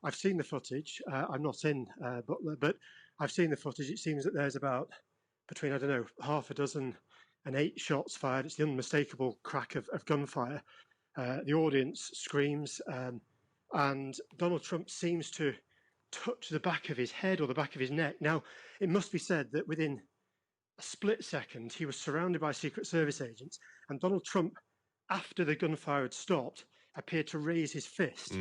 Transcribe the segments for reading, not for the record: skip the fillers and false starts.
I've seen the footage. I'm not in Butler, but I've seen the footage. It seems that there's about between, I don't know, half a dozen and 8 shots fired. It's the unmistakable crack of gunfire. The audience screams, and Donald Trump seems to touch the back of his head or the back of his neck. Now, it must be said that within a split second, he was surrounded by Secret Service agents, and Donald Trump, after the gunfire had stopped, appeared to raise his fist.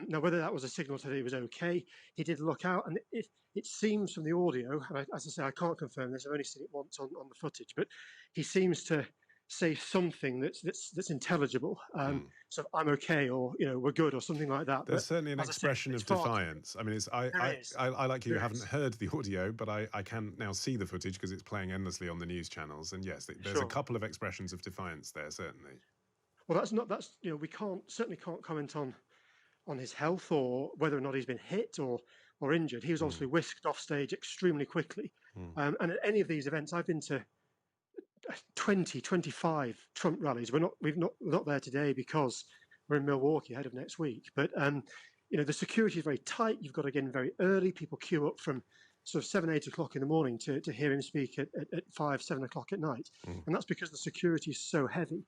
Now, whether that was a signal that he was okay, he did look out, and it seems from the audio, and as I say, I can't confirm this, I've only seen it once on the footage, but he seems to say something that's intelligible. So I'm okay, or we're good, or something like that. There's certainly an expression of defiance. I mean, I like you haven't heard the audio, but I can now see the footage because it's playing endlessly on the news channels. And yes, there's a couple of expressions of defiance there, certainly. Well, we certainly can't comment on his health or whether or not he's been hit or injured. He was obviously whisked off stage extremely quickly. And at any of these events, I've been to 20, 25 Trump rallies. We're not there today because we're in Milwaukee ahead of next week. But the security is very tight. You've got to get in very early. People queue up from sort of 7, 8 o'clock in the morning to hear him speak at 5, 7 o'clock at night. And that's because the security is so heavy.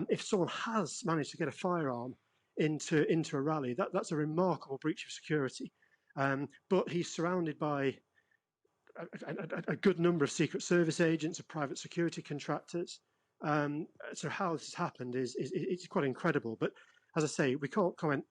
If someone has managed to get a firearm into a rally, that's a remarkable breach of security. But he's surrounded by a good number of Secret Service agents, of private security contractors. So how this has happened is quite incredible. But as I say, we can't comment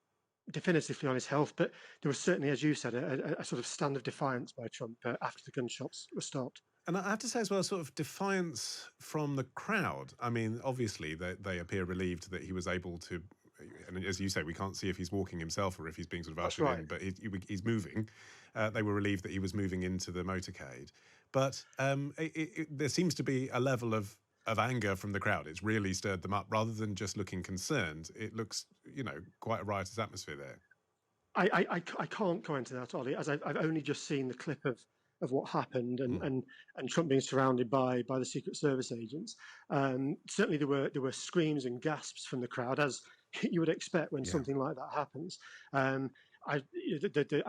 definitively on his health, but there was certainly, as you said, a sort of stand of defiance by Trump after the gunshots were stopped. And I have to say as well, sort of defiance from the crowd. I mean, obviously, they appear relieved that he was able to, and as you say, we can't see if he's walking himself or if he's being sort of ushered in, but he's moving. They were relieved that he was moving into the motorcade. But there seems to be a level of anger from the crowd. It's really stirred them up. Rather than just looking concerned, it looks, quite a riotous atmosphere there. I can't comment on that, Ollie, as I've only just seen the clip of what happened and Trump being surrounded by the Secret Service agents. Certainly there were screams and gasps from the crowd, as you would expect when something like that happens. I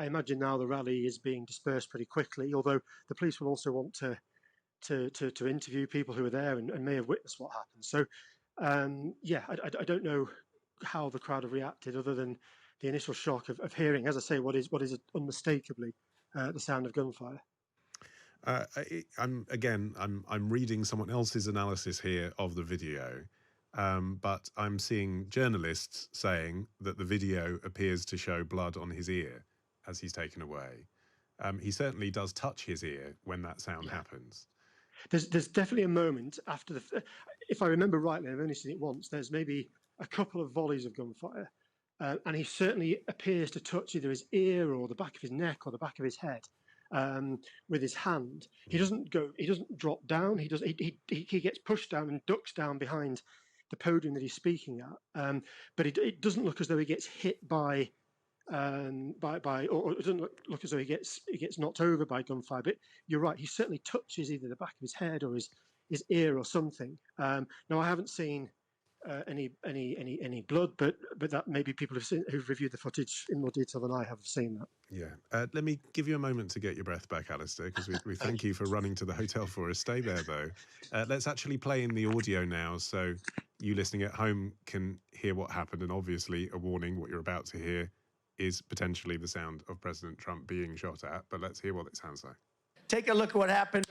imagine now the rally is being dispersed pretty quickly, although the police will also want to interview people who are there and may have witnessed what happened. So, I don't know how the crowd have reacted other than the initial shock of hearing, as I say, what is unmistakably the sound of gunfire. I'm reading someone else's analysis here of the video, but I'm seeing journalists saying that the video appears to show blood on his ear as he's taken away. He certainly does touch his ear when that sound happens. There's definitely a moment after if I remember rightly, I've only seen it once, there's maybe a couple of volleys of gunfire, and he certainly appears to touch either his ear or the back of his neck or the back of his head with his hand. He doesn't drop down. He gets pushed down and ducks down behind the podium that he's speaking at. But it doesn't look as though he gets hit or it doesn't look as though he gets knocked over by gunfire. But you're right, he certainly touches either the back of his head or his ear or something. Now I haven't seen any blood, but that maybe people who've reviewed the footage in more detail than I have seen that. Yeah. Let me give you a moment to get your breath back, Alistair, because we thank you for running to the hotel for us. Stay there, though. Let's actually play in the audio now so you listening at home can hear what happened. And obviously, a warning, what you're about to hear is potentially the sound of President Trump being shot at. But let's hear what it sounds like. Take a look at what happened.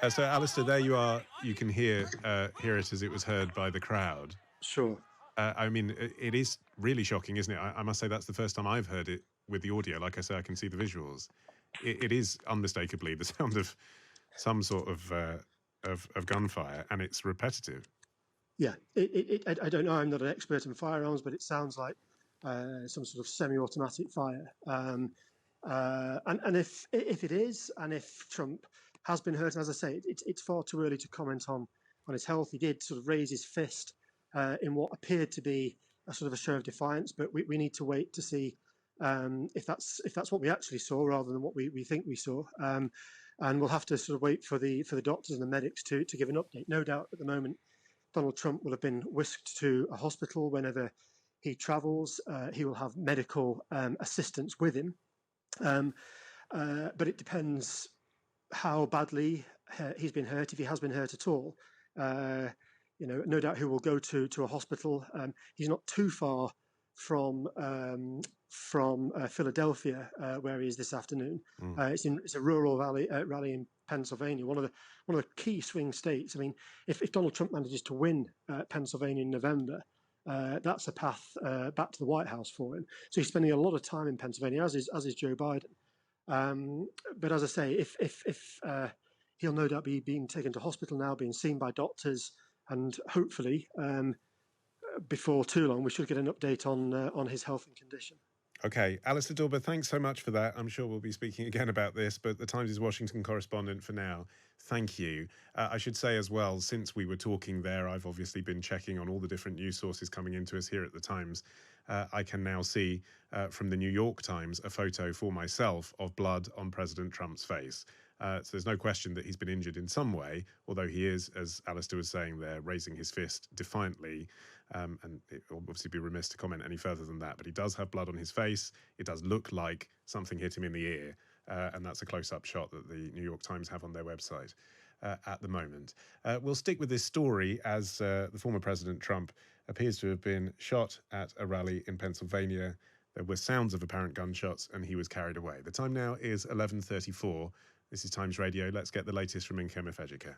So, Alistair, there you are. You can hear it as it was heard by the crowd. Sure. I mean, it is really shocking, isn't it? I must say that's the first time I've heard it with the audio. Like I say, I can see the visuals. It is unmistakably the sound of some sort of gunfire, and it's repetitive. Yeah, I don't know. I'm not an expert in firearms, but it sounds like some sort of semi-automatic fire. And if it is, and if Trump has been hurt, as I say, it's far too early to comment on his health. He did sort of raise his fist in what appeared to be sort of a show of defiance, but we need to wait to see if that's what we actually saw rather than what we think we saw. And we'll have to sort of wait for the doctors and the medics to give an update. No doubt at the moment, Donald Trump will have been whisked to a hospital whenever he travels. He will have medical assistance with him. But it depends how badly he's been hurt, if he has been hurt at all. No doubt he will go to a hospital. He's not too far from Philadelphia, where he is this afternoon. It's a rural rally in Pennsylvania, one of the key swing states. I mean, if Donald Trump manages to win Pennsylvania in November, that's a path back to the White House for him. So he's spending a lot of time in Pennsylvania, as is Joe Biden. But as I say, if he'll no doubt be being taken to hospital now, being seen by doctors, and hopefully before too long we should get an update on his health and condition. Okay, Alistair Dawber, thanks so much for that. I'm sure we'll be speaking again about this, but the Times' Washington correspondent for now. Thank you. I should say as well, since we were talking there, I've obviously been checking on all the different news sources coming into us here at the Times. I can now see from the New York Times a photo for myself of blood on President Trump's face. So there's no question that he's been injured in some way, although he is, as Alistair was saying there, raising his fist defiantly. And it will obviously be remiss to comment any further than that, but he does have blood on his face. It does look like something hit him in the ear, and that's a close-up shot that the New York Times have on their website at the moment. We'll stick with this story as the former President Trump appears to have been shot at a rally in Pennsylvania. There were sounds of apparent gunshots, and he was carried away. The time now is 11:34. This is Times Radio. Let's get the latest from Nkem Ifejika.